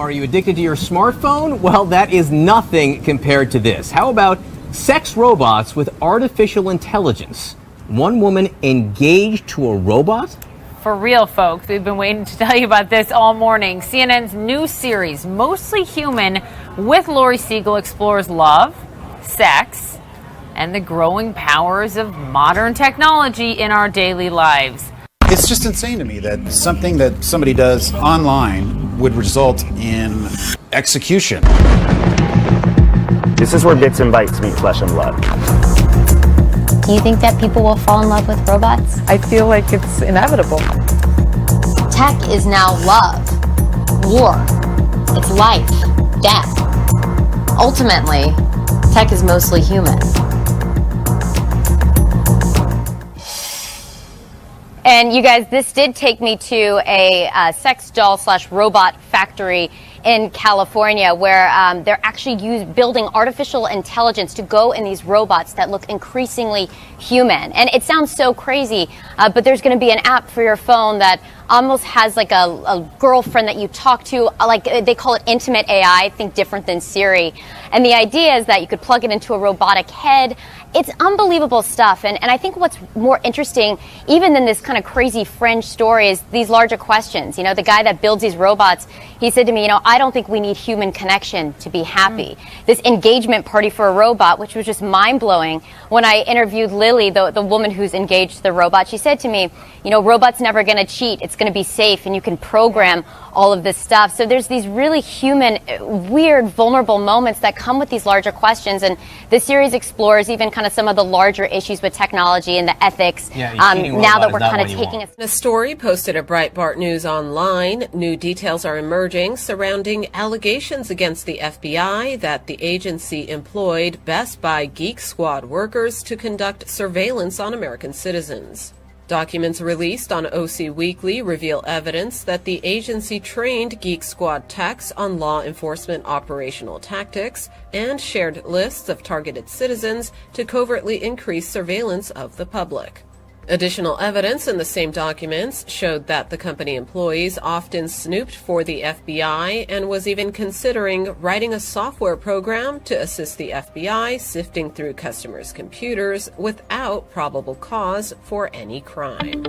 Are you addicted to your smartphone? Well, that is nothing compared to this. How about sex robots with artificial intelligence? One woman engaged to a robot? For real, folks, we've been waiting to tell you about this all morning. CNN's new series, Mostly Human, with Lori Siegel, explores love, sex, and the growing powers of modern technology in our daily lives. It's just insane to me that something that somebody does online would result in execution. This is where bits and bytes meet flesh and blood. Do you think that people will fall in love with robots? I feel like it's inevitable. Tech is now love, war, it's life, death. Ultimately, tech is mostly human. And you guys, this did take me to a sex doll / robot factory in California where they're actually building artificial intelligence to go in these robots that look increasingly human. And it sounds so crazy, but there's going to be an app for your phone that almost has like a girlfriend that you talk to, like they call it intimate AI, I think different than Siri. And the idea is that you could plug it into a robotic head. It's unbelievable stuff. And I think what's more interesting, even than this kind of crazy fringe story, is these larger questions. You know, the guy that builds these robots, he said to me, I don't think we need human connection to be happy. This engagement party for a robot, which was just mind-blowing. When I interviewed Lily, the woman who's engaged the robot, she said to me, robot's never going to cheat. It's going to be safe, and you can program all of this stuff. So there's these really human, weird, vulnerable moments that come with these larger questions. And the series explores even kind of some of the larger issues with technology and the ethics. Now that we're kind of taking a story posted at Breitbart News Online, new details are emerging surrounding allegations against the FBI that the agency employed Best Buy Geek Squad workers to conduct surveillance on American citizens. Documents released on OC Weekly reveal evidence that the agency trained Geek Squad techs on law enforcement operational tactics and shared lists of targeted citizens to covertly increase surveillance of the public. Additional evidence in the same documents showed that the company employees often snooped for the FBI and was even considering writing a software program to assist the FBI sifting through customers' computers without probable cause for any crime.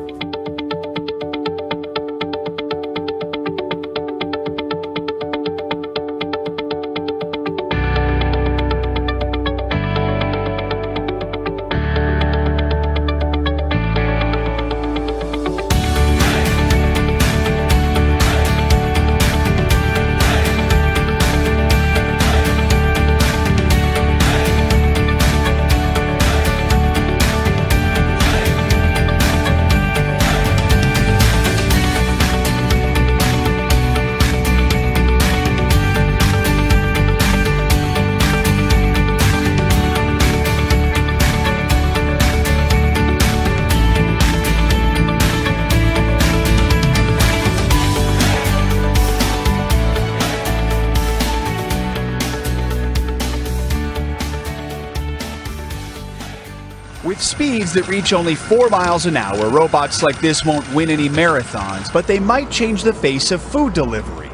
With speeds that reach only 4 miles an hour, robots like this won't win any marathons, but they might change the face of food delivery.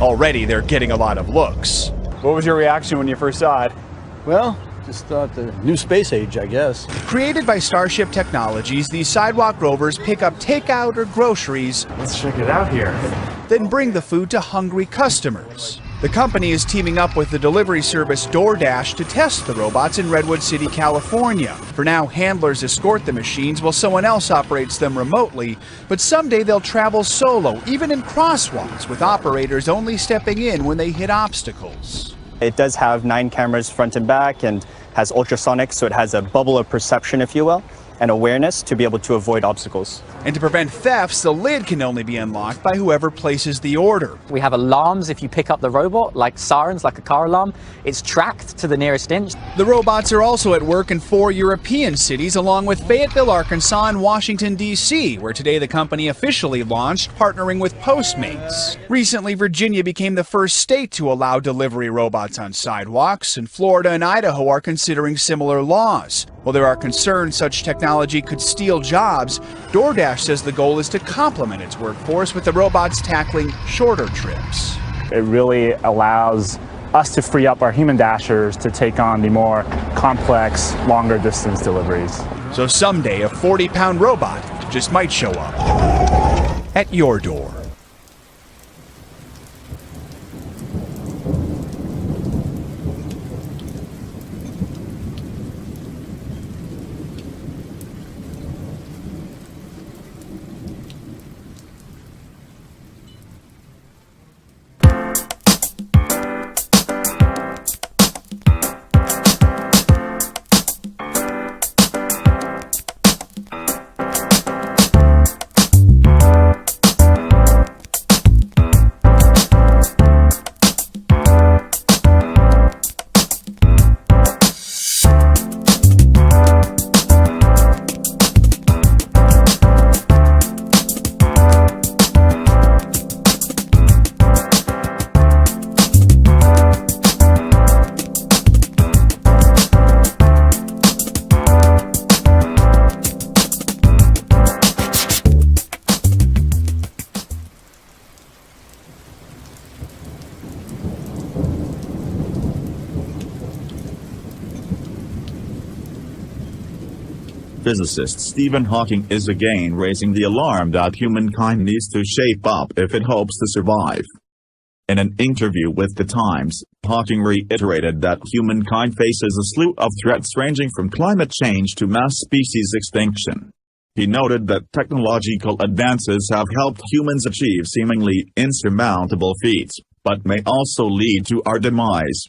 Already, they're getting a lot of looks. What was your reaction when you first saw it? Well, just thought the new space age, I guess. Created by Starship Technologies, these sidewalk rovers pick up takeout or groceries. Let's check it out here. Then bring the food to hungry customers. The company is teaming up with the delivery service DoorDash to test the robots in Redwood City, California. For now, handlers escort the machines while someone else operates them remotely, but someday they'll travel solo, even in crosswalks, with operators only stepping in when they hit obstacles. It does have 9 cameras front and back and has ultrasonics, so it has a bubble of perception, if you will, and awareness to be able to avoid obstacles. And to prevent thefts, the lid can only be unlocked by whoever places the order. We have alarms if you pick up the robot, like sirens, like a car alarm. It's tracked to the nearest inch. The robots are also at work in 4 European cities, along with Fayetteville, Arkansas, and Washington, D.C., where today the company officially launched, partnering with Postmates. Recently, Virginia became the first state to allow delivery robots on sidewalks, and Florida and Idaho are considering similar laws. While there are concerns such technology could steal jobs, DoorDash says the goal is to complement its workforce with the robots tackling shorter trips. It really allows us to free up our human dashers to take on the more complex, longer distance deliveries. So someday a 40-pound robot just might show up at your door. Physicist Stephen Hawking is again raising the alarm that humankind needs to shape up if it hopes to survive. In an interview with The Times, Hawking reiterated that humankind faces a slew of threats ranging from climate change to mass species extinction. He noted that technological advances have helped humans achieve seemingly insurmountable feats, but may also lead to our demise.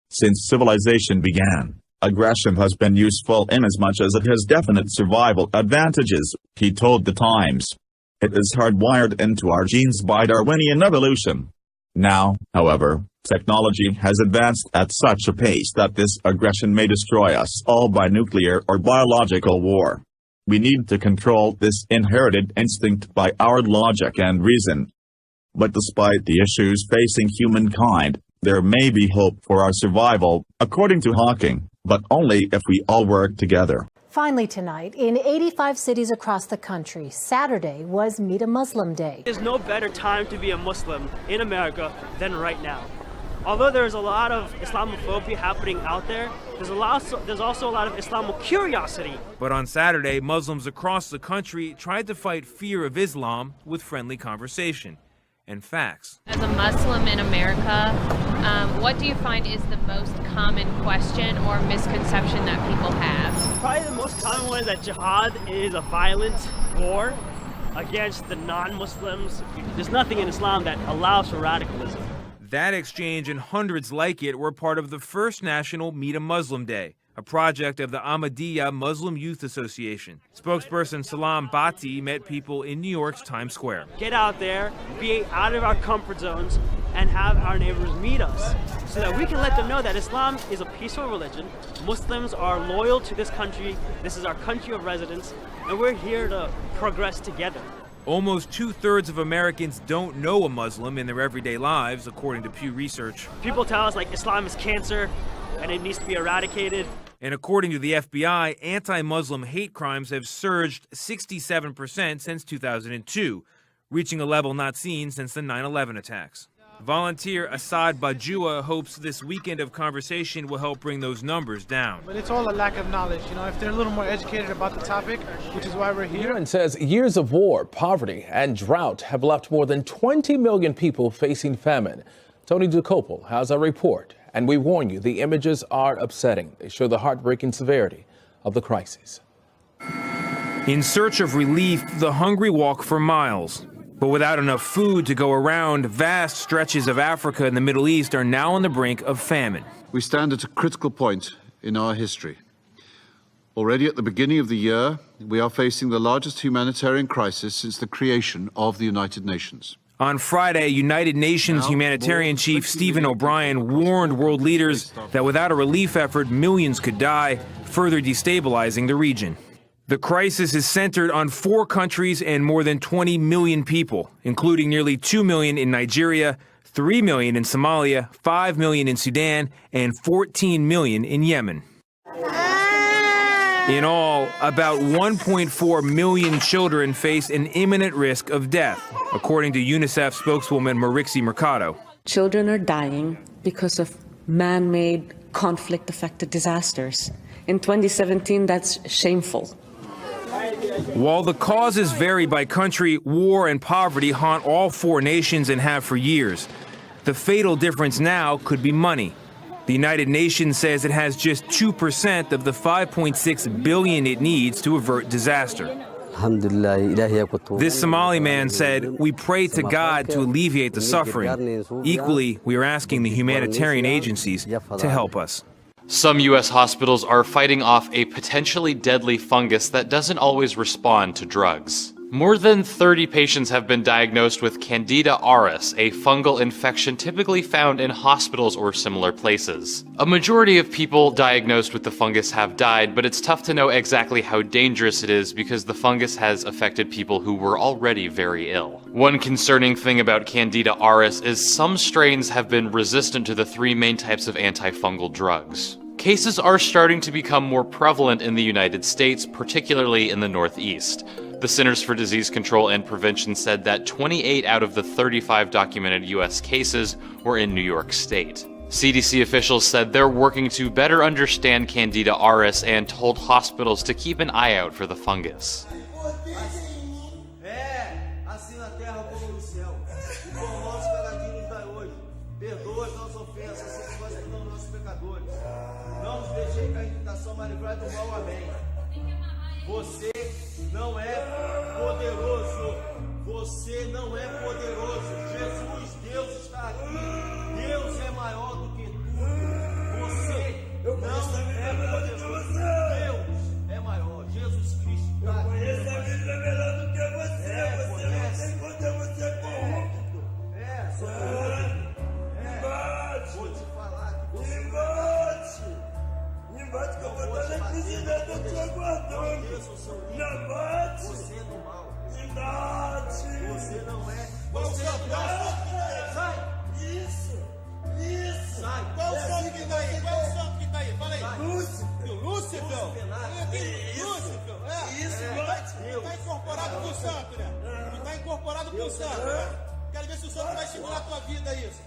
Since civilization began, aggression has been useful inasmuch as it has definite survival advantages, he told The Times. It is hardwired into our genes by Darwinian evolution. Now, however, technology has advanced at such a pace that this aggression may destroy us all by nuclear or biological war. We need to control this inherited instinct by our logic and reason. But despite the issues facing humankind, there may be hope for our survival, according to Hawking, but only if we all work together. Finally tonight, in 85 cities across the country, Saturday was Meet a Muslim Day. There's no better time to be a Muslim in America than right now. Although there's a lot of Islamophobia happening out there, there's also a lot of Islamo curiosity. But on Saturday, Muslims across the country tried to fight fear of Islam with friendly conversation and facts. As a Muslim in America, what do you find is the most common question or misconception that people have? Probably the most common one is that jihad is a violent war against the non-Muslims. There's nothing in Islam that allows for radicalism. That exchange and hundreds like it were part of the first national Meet a Muslim Day, a project of the Ahmadiyya Muslim Youth Association. Spokesperson Salam Bhatti met people in New York's Times Square. Get out there, be out of our comfort zones, and have our neighbors meet us so that we can let them know that Islam is a peaceful religion. Muslims are loyal to this country. This is our country of residence, and we're here to progress together. Almost 2/3 of Americans don't know a Muslim in their everyday lives, according to Pew Research. People tell us like Islam is cancer and it needs to be eradicated. And according to the FBI, anti-Muslim hate crimes have surged 67% since 2002, reaching a level not seen since the 9/11 attacks. Volunteer Assad Bajua hopes this weekend of conversation will help bring those numbers down. But it's all a lack of knowledge. If they're a little more educated about the topic, which is why we're here. UN says years of war, poverty, and drought have left more than 20 million people facing famine. Tony Ducopel has a report, and we warn you, the images are upsetting. They show the heartbreaking severity of the crisis. In search of relief, the hungry walk for miles. But without enough food to go around, vast stretches of Africa and the Middle East are now on the brink of famine. We stand at a critical point in our history. Already at the beginning of the year, we are facing the largest humanitarian crisis since the creation of the United Nations. On Friday, United Nations humanitarian chief Stephen O'Brien warned world leaders that without a relief effort, millions could die, further destabilizing the region. The crisis is centered on 4 countries and more than 20 million people, including nearly 2 million in Nigeria, 3 million in Somalia, 5 million in Sudan, and 14 million in Yemen. In all, about 1.4 million children face an imminent risk of death, according to UNICEF spokeswoman Marixie Mercado. Children are dying because of man-made, conflict-affected disasters. In 2017, that's shameful. While the causes vary by country, war and poverty haunt all four nations and have for years. The fatal difference now could be money. The United Nations says it has just 2% of the $5.6 billion it needs to avert disaster. This Somali man said, "We pray to God to alleviate the suffering. Equally, we are asking the humanitarian agencies to help us." Some U.S. hospitals are fighting off a potentially deadly fungus that doesn't always respond to drugs. More than 30 patients have been diagnosed with Candida auris, a fungal infection typically found in hospitals or similar places. A majority of people diagnosed with the fungus have died, but it's tough to know exactly how dangerous it is because the fungus has affected people who were already very ill. One concerning thing about Candida auris is some strains have been resistant to the three main types of antifungal drugs. Cases are starting to become more prevalent in the United States, particularly in the Northeast. The Centers for Disease Control and Prevention said that 28 out of the 35 documented U.S. cases were in New York State. CDC officials said they're working to better understand Candida auris and told hospitals to keep an eye out for the fungus. Você não é poderoso. Você não é poderoso. Jesus, Deus está aqui. Deus é maior do que tudo. Você não é poderoso. Deus é maior. Jesus Cristo está aqui. Conheço a Bíblia melhor do que você. Você tem quando você é corrupto. Sou corrupto. Vou te falar que você me bate que eu vou estar na prisão que eu estou aguardando. Me bate. Você é do mal. Me bate. Você não é. Você é. Sai. Isso. Sai. Qual o sangue que tá aí? Qual o sangue que tá aí? Fala aí. Lúcifer. Lúcifer. Isso. Tá incorporado com o santo, né? Tu tá incorporado com o santo, né? Quero ver se o santo vai segurar a tua vida isso.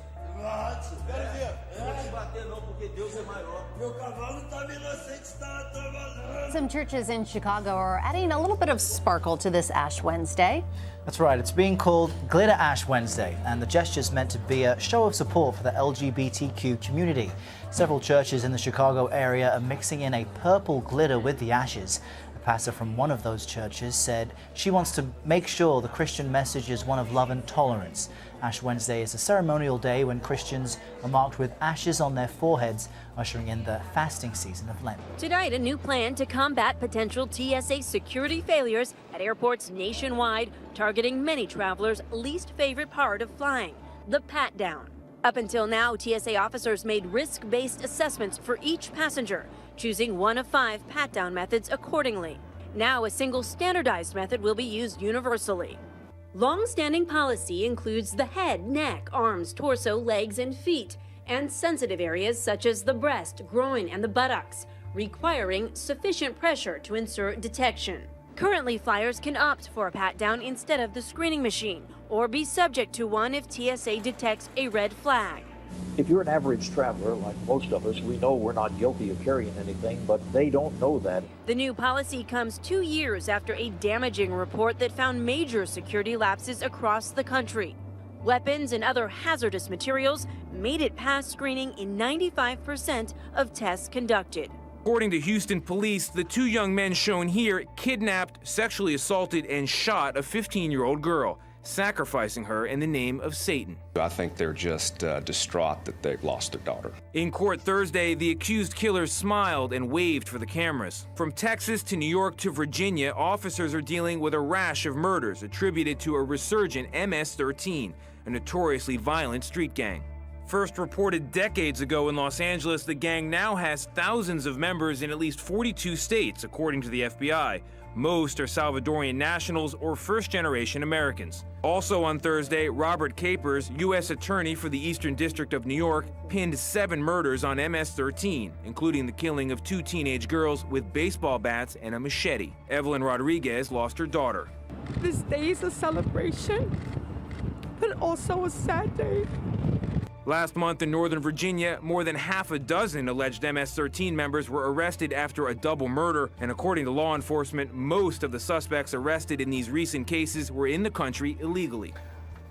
Quero ver. Não vou te bater não, porque Deus é maior. Meu cavalo tá inocente, está trabalhando. Some churches in Chicago are adding a little bit of sparkle to this Ash Wednesday. That's right, it's being called Glitter Ash Wednesday, and the gesture's meant to be a show of support for the LGBTQ community. Several churches in the Chicago area are mixing in a purple glitter with the ashes. A pastor from one of those churches said she wants to make sure the Christian message is one of love and tolerance. Ash Wednesday is a ceremonial day when Christians are marked with ashes on their foreheads, ushering in the fasting season of Lent. Tonight, a new plan to combat potential TSA security failures at airports nationwide, targeting many travelers' least favorite part of flying, the pat-down. Up until now, TSA officers made risk-based assessments for each passenger, choosing one of 5 pat-down methods accordingly. Now, a single standardized method will be used universally. Long-standing policy includes the head, neck, arms, torso, legs, and feet, and sensitive areas such as the breast, groin, and the buttocks, requiring sufficient pressure to ensure detection. Currently, flyers can opt for a pat-down instead of the screening machine, or be subject to one if TSA detects a red flag. If you're an average traveler, like most of us, we know we're not guilty of carrying anything, but they don't know that. The new policy comes 2 years after a damaging report that found major security lapses across the country. Weapons and other hazardous materials made it past screening in 95% of tests conducted. According to Houston police, the 2 young men shown here kidnapped, sexually assaulted, and shot a 15-year-old girl, sacrificing her in the name of Satan. I think they're just distraught that they've lost their daughter. In court Thursday, the accused killers smiled and waved for the cameras. From Texas to New York to Virginia, officers are dealing with a rash of murders attributed to a resurgent MS-13, a notoriously violent street gang. First reported decades ago in Los Angeles, the gang now has thousands of members in at least 42 states, according to the FBI. Most are Salvadorian nationals or first-generation Americans. Also on Thursday, Robert Capers, U.S. Attorney for the Eastern District of New York, pinned 7 murders on MS-13, including the killing of 2 teenage girls with baseball bats and a machete. Evelyn Rodriguez lost her daughter. This day is a celebration, but also a sad day. Last month in Northern Virginia, more than half a dozen alleged MS-13 members were arrested after a double murder, and according to law enforcement, most of the suspects arrested in these recent cases were in the country illegally.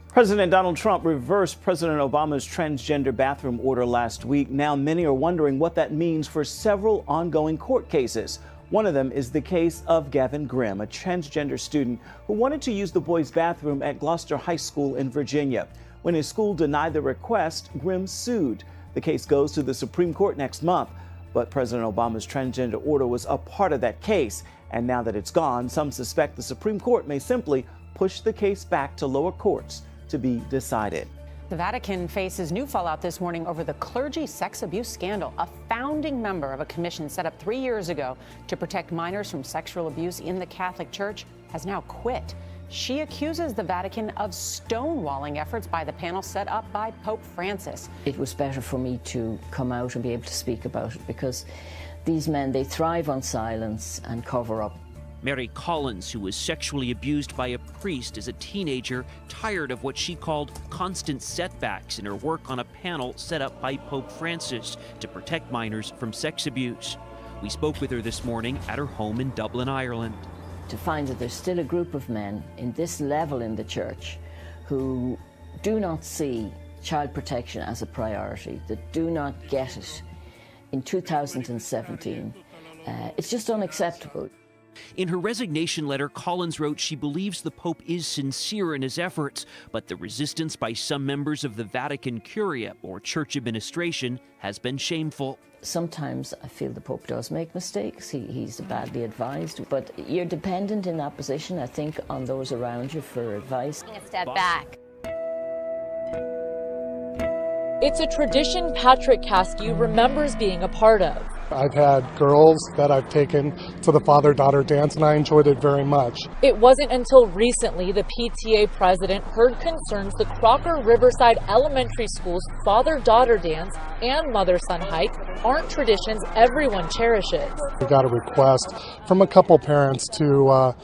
President Donald Trump reversed President Obama's transgender bathroom order last week. Now many are wondering what that means for several ongoing court cases. One of them is the case of Gavin Grimm, a transgender student who wanted to use the boys' bathroom at Gloucester High School in Virginia. When his school denied the request, Grimm sued. The case goes to the Supreme Court next month. But President Obama's transgender order was a part of that case. And now that it's gone, some suspect the Supreme Court may simply push the case back to lower courts to be decided. The Vatican faces new fallout this morning over the clergy sex abuse scandal. A founding member of a commission set up 3 years ago to protect minors from sexual abuse in the Catholic Church has now quit. She accuses the Vatican of stonewalling efforts by the panel set up by Pope Francis. It was better for me to come out and be able to speak about it because these men, they thrive on silence and cover up. Mary Collins, who was sexually abused by a priest as a teenager, tired of what she called constant setbacks in her work on a panel set up by Pope Francis to protect minors from sex abuse. We spoke with her this morning at her home in Dublin, Ireland. To find that there's still a group of men in this level in the church who do not see child protection as a priority, that do not get it in 2017, it's just unacceptable. In her resignation letter, Collins wrote she believes the Pope is sincere in his efforts, but the resistance by some members of the Vatican Curia, or church administration, has been shameful. Sometimes I feel the Pope does make mistakes. He's badly advised, but you're dependent in that position, I think, on those around you for advice. A step back. It's a tradition Patrick Caskey remembers being a part of. I've had girls that I've taken to the father-daughter dance, and I enjoyed it very much. It wasn't until recently the PTA president heard concerns the Crocker Riverside Elementary School's father-daughter dance and mother-son hike aren't traditions everyone cherishes. We got a request from a couple parents to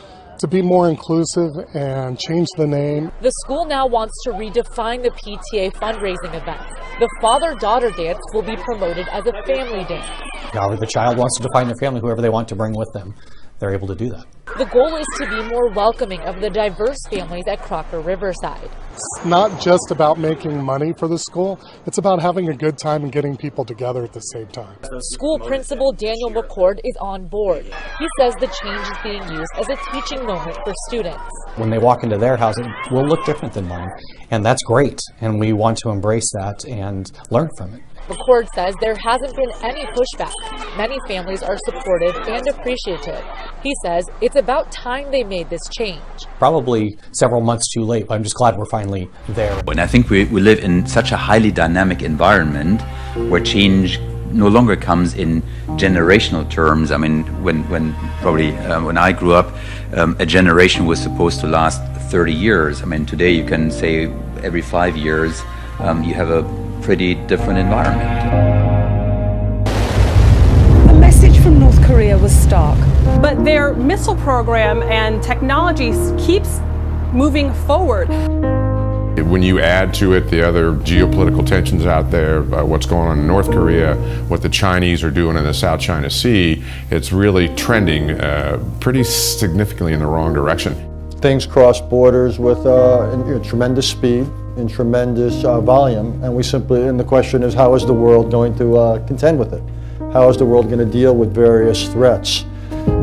be more inclusive and change the name. The school now wants to redefine the PTA fundraising event. The father-daughter dance will be promoted as a family dance. However the child wants to define their family, whoever they want to bring with them, they're able to do that. The goal is to be more welcoming of the diverse families at Crocker Riverside. It's not just about making money for the school, it's about having a good time and getting people together at the same time. School principal Daniel McCord is on board. He says the change is being used as a teaching moment for students. When they walk into their house, it will look different than mine, and that's great, and we want to embrace that and learn from it. McCord says there hasn't been any pushback. Many families are supportive and appreciative. He says it's about time they made this change. Probably several months too late, but I'm just glad we're finally there. And I think we live in such a highly dynamic environment where change no longer comes in generational terms. I mean, when I grew up, a generation was supposed to last 30 years. I mean, today you can say every 5 years you have a pretty different environment. The message from North Korea was stark. But their missile program and technology keeps moving forward. When you add to it the other geopolitical tensions out there, what's going on in North Korea, what the Chinese are doing in the South China Sea, it's really trending pretty significantly in the wrong direction. Things cross borders with tremendous speed and tremendous volume, and the question is, how is the world going to contend with it? How is the world going to deal with various threats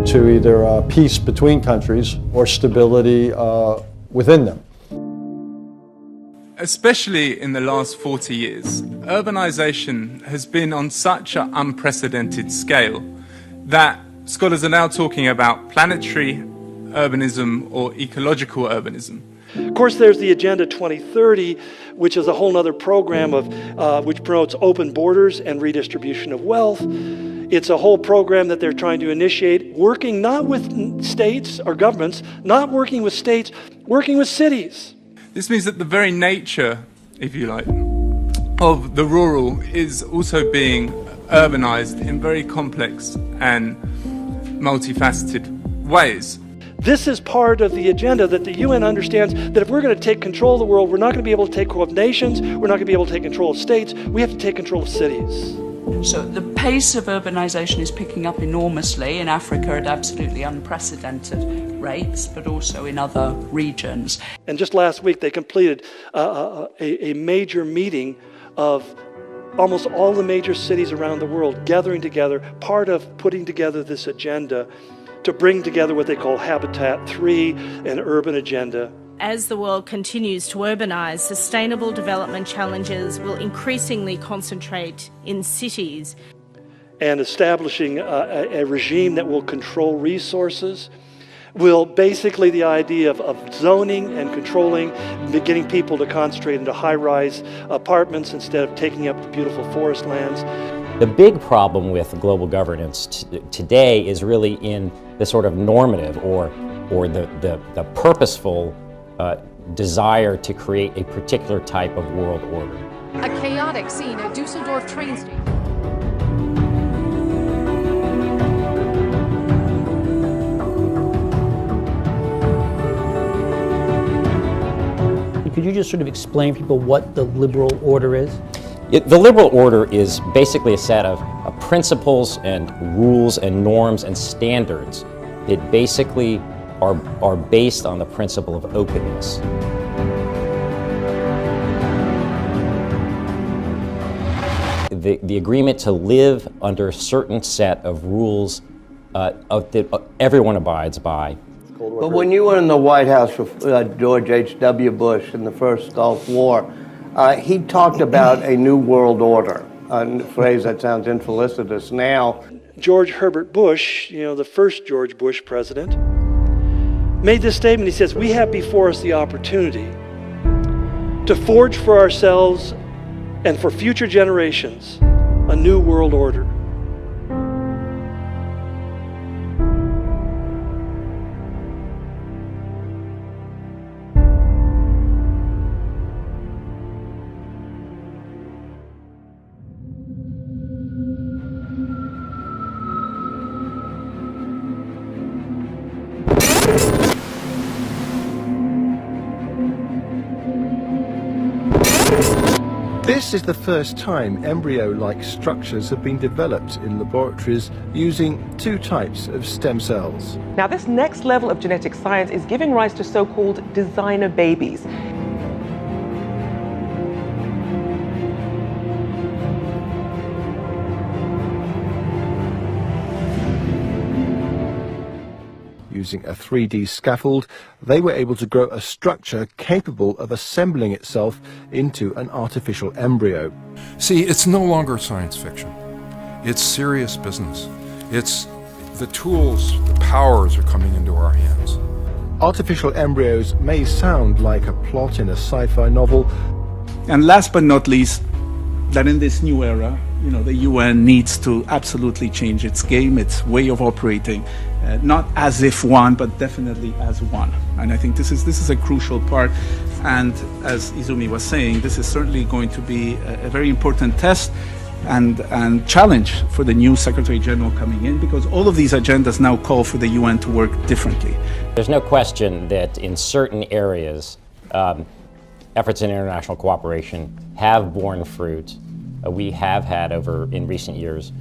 to either peace between countries or stability within them? Especially in the last 40 years, urbanization has been on such an unprecedented scale that scholars are now talking about planetary urbanism or ecological urbanism. Of course, there's the Agenda 2030, which is a whole other program which promotes open borders and redistribution of wealth. It's a whole program that they're trying to initiate, working not with states or governments, not working with states, working with cities. This means that the very nature, if you like, of the rural is also being urbanized in very complex and multifaceted ways. This is part of the agenda that the UN understands that if we're going to take control of the world, we're not going to be able to take control of nations, we're not going to be able to take control of states, we have to take control of cities. So the pace of urbanization is picking up enormously in Africa at absolutely unprecedented rates, but also in other regions. And just last week they completed a major meeting of almost all the major cities around the world gathering together, part of putting together this agenda to bring together what they call Habitat 3, an urban agenda. As the world continues to urbanize, sustainable development challenges will increasingly concentrate in cities. And establishing a regime that will control resources, will basically the idea of zoning and controlling, getting people to concentrate into high-rise apartments instead of taking up the beautiful forest lands. The big problem with global governance today is really in the sort of normative or the purposeful desire to create a particular type of world order. A chaotic scene at Dusseldorf train station. Could you just sort of explain to people what the liberal order is? The liberal order is basically a set of principles and rules and norms and standards that basically are based on the principle of openness. The agreement to live under a certain set of rules that everyone abides by. But when you were in the White House with George H.W. Bush in the first Gulf War, he talked about a new world order, a phrase that sounds infelicitous now. George Herbert Bush, the first George Bush president, made this statement. He says, we have before us the opportunity to forge for ourselves and for future generations a new world order. This is the first time embryo-like structures have been developed in laboratories using two types of stem cells. Now, this next level of genetic science is giving rise to so-called designer babies. Using a 3D scaffold, they were able to grow a structure capable of assembling itself into an artificial embryo. See, it's no longer science fiction. It's serious business. It's the tools, the powers are coming into our hands. Artificial embryos may sound like a plot in a sci-fi novel. And last but not least, that in this new era, the UN needs to absolutely change its game, its way of operating. Not as if one, but definitely as one. And I think this is a crucial part. And as Izumi was saying, this is certainly going to be a very important test and challenge for the new Secretary General coming in, because all of these agendas now call for the UN to work differently. There's no question that in certain areas, efforts in international cooperation have borne fruit. We have had in recent years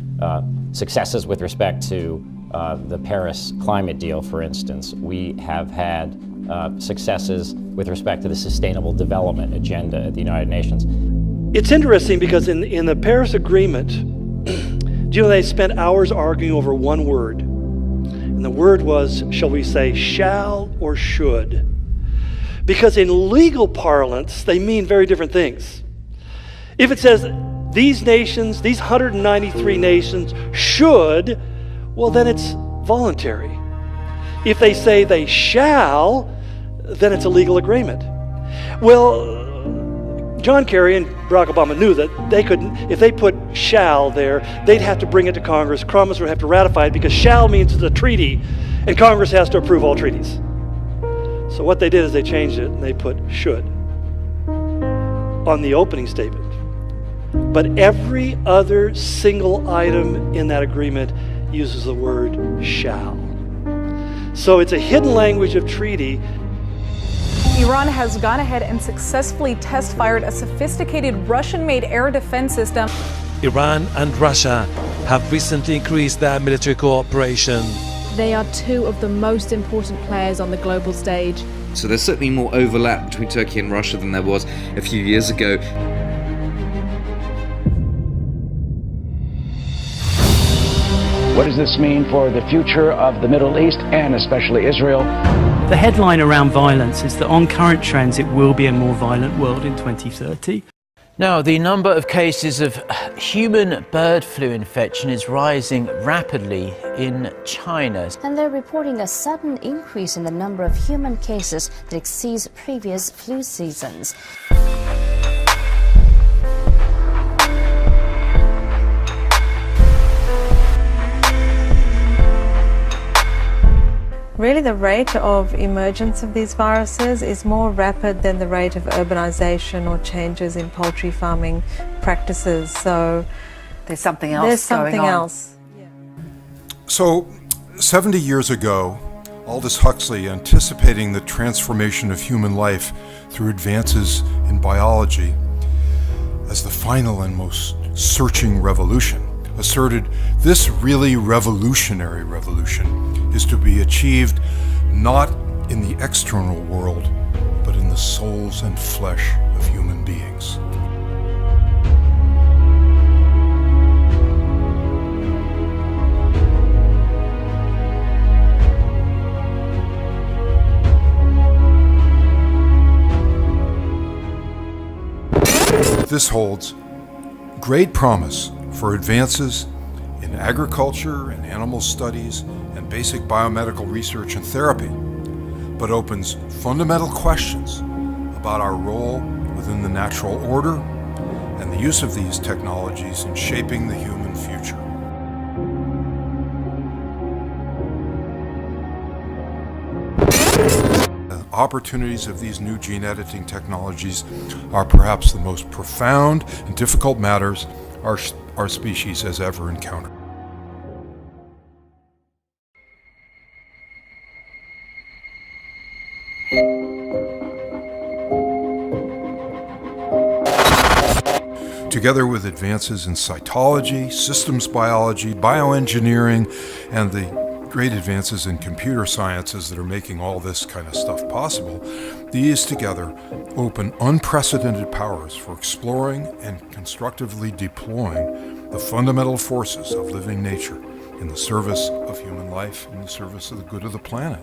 successes with respect to the Paris climate deal, for instance. We have had successes with respect to the Sustainable Development Agenda at the United Nations. It's interesting because in the Paris Agreement, they spent hours arguing over one word. And the word was, shall we say, shall or should? Because in legal parlance, they mean very different things. If it says these nations, these 193 nations should, well, then it's voluntary. If they say they shall, then it's a legal agreement. Well, John Kerry and Barack Obama knew that they couldn't, if they put shall there, they'd have to bring it to Congress. Congress would have to ratify it because shall means it's a treaty, and Congress has to approve all treaties. So what they did is they changed it and they put should on the opening statement. But every other single item in that agreement uses the word shall. So it's a hidden language of treaty. Iran has gone ahead and successfully test-fired a sophisticated Russian-made air defense system. Iran and Russia have recently increased their military cooperation. They are two of the most important players on the global stage. So there's certainly more overlap between Turkey and Russia than there was a few years ago. What does this mean for the future of the Middle East and especially Israel? The headline around violence is that on current trends it will be a more violent world in 2030. Now, the number of cases of human bird flu infection is rising rapidly in China. And they're reporting a sudden increase in the number of human cases that exceeds previous flu seasons. Really, the rate of emergence of these viruses is more rapid than the rate of urbanization or changes in poultry farming practices. So there's something else going on. So 70 years ago, Aldous Huxley, anticipating the transformation of human life through advances in biology as the final and most searching revolution, asserted this really revolutionary revolution is to be achieved not in the external world, but in the souls and flesh of human beings. This holds great promise for advances in agriculture and animal studies and basic biomedical research and therapy, but opens fundamental questions about our role within the natural order and the use of these technologies in shaping the human future. The opportunities of these new gene editing technologies are perhaps the most profound and difficult matters our species has ever encountered. Together with advances in cytology, systems biology, bioengineering, and the great advances in computer sciences that are making all this kind of stuff possible, these together open unprecedented powers for exploring and constructively deploying the fundamental forces of living nature in the service of human life, in the service of the good of the planet.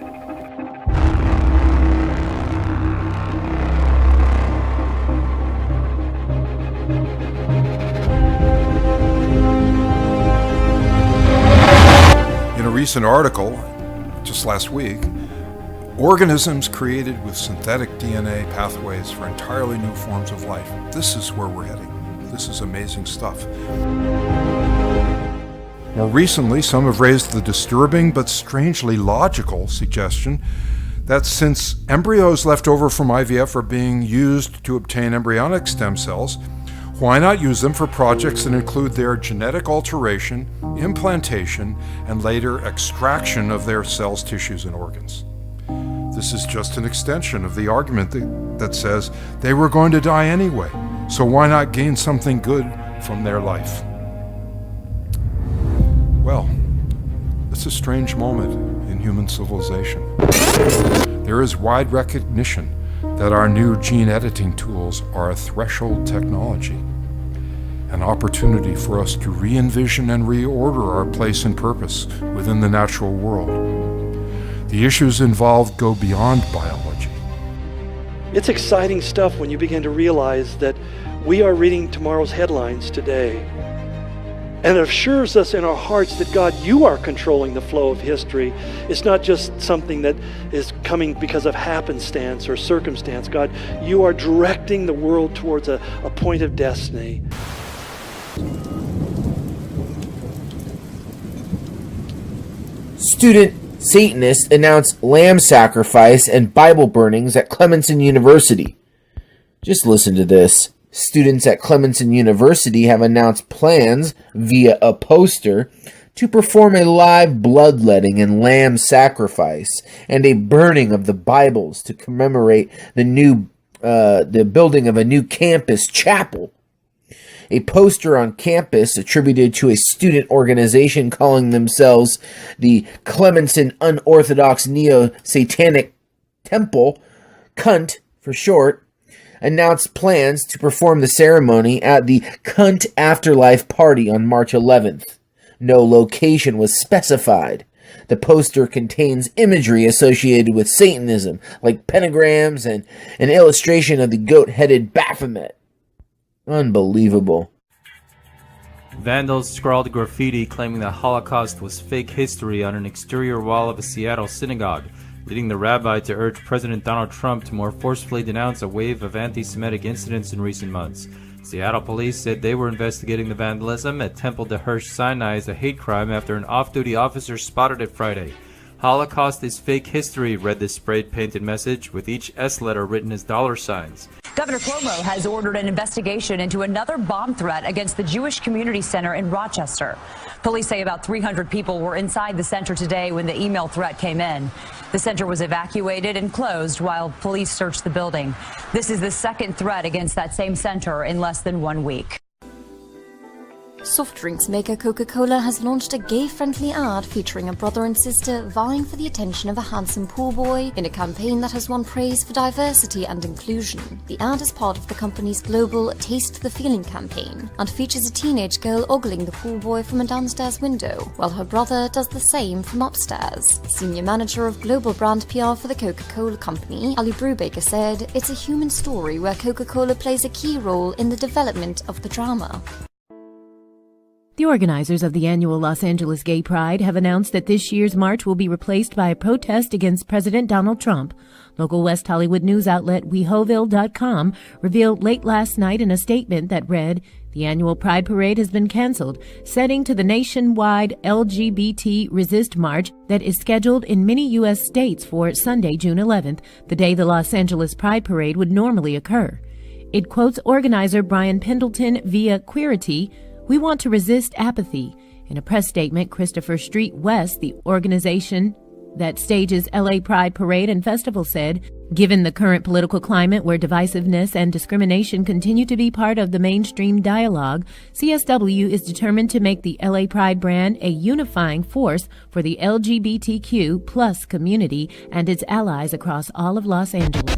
In a recent article, just last week, organisms created with synthetic DNA pathways for entirely new forms of life. This is where we're heading. This is amazing stuff. More recently, some have raised the disturbing but strangely logical suggestion that since embryos left over from IVF are being used to obtain embryonic stem cells, why not use them for projects that include their genetic alteration, implantation, and later extraction of their cells, tissues, and organs? This is just an extension of the argument that says they were going to die anyway, so why not gain something good from their life? Well, it's a strange moment in human civilization. There is wide recognition that our new gene editing tools are a threshold technology, an opportunity for us to re-envision and reorder our place and purpose within the natural world. The issues involved go beyond biology. It's exciting stuff when you begin to realize that we are reading tomorrow's headlines today. And it assures us in our hearts that, God, you are controlling the flow of history. It's not just something that is coming because of happenstance or circumstance. God, you are directing the world towards a point of destiny. Student Satanists announced lamb sacrifice and Bible burnings at Clemson University. Just listen to this. Students at Clemson University have announced plans via a poster to perform a live bloodletting and lamb sacrifice and a burning of the Bibles to commemorate the building of a new campus chapel. A poster on campus attributed to a student organization calling themselves the Clemenson Unorthodox Neo-Satanic Temple, Cunt for short, announced plans to perform the ceremony at the Cunt Afterlife party on March 11th. No location was specified. The poster contains imagery associated with Satanism, like pentagrams and an illustration of the goat-headed Baphomet. Unbelievable. Vandals scrawled graffiti claiming the Holocaust was fake history on an exterior wall of a Seattle synagogue, leading the rabbi to urge President Donald Trump to more forcefully denounce a wave of anti-Semitic incidents in recent months. Seattle police said they were investigating the vandalism at Temple de Hirsch Sinai as a hate crime after an off-duty officer spotted it Friday. Holocaust is fake history, read this spray-painted message, with each S letter written as $signs. Governor Cuomo has ordered an investigation into another bomb threat against the Jewish Community Center in Rochester. Police say about 300 people were inside the center today when the email threat came in. The center was evacuated and closed while police searched the building. This is the second threat against that same center in less than 1 week. Soft drinks maker Coca-Cola has launched a gay-friendly ad featuring a brother and sister vying for the attention of a handsome pool boy in a campaign that has won praise for diversity and inclusion. The ad is part of the company's global Taste the Feeling campaign and features a teenage girl ogling the pool boy from a downstairs window, while her brother does the same from upstairs. Senior manager of global brand PR for the Coca-Cola company, Ali Brubaker, said, "It's a human story where Coca-Cola plays a key role in the development of the drama." The organizers of the annual Los Angeles Gay Pride have announced that this year's march will be replaced by a protest against President Donald Trump. Local West Hollywood news outlet WeHoville.com revealed late last night in a statement that read, "The annual Pride Parade has been canceled, setting to the nationwide LGBT Resist March that is scheduled in many U.S. states for Sunday, June 11th, the day the Los Angeles Pride Parade would normally occur." It quotes organizer Brian Pendleton via Queerity, "We want to resist apathy." In a press statement, Christopher Street West, the organization that stages LA Pride Parade and Festival, said, "Given the current political climate where divisiveness and discrimination continue to be part of the mainstream dialogue, CSW is determined to make the LA Pride brand a unifying force for the LGBTQ plus community and its allies across all of Los Angeles."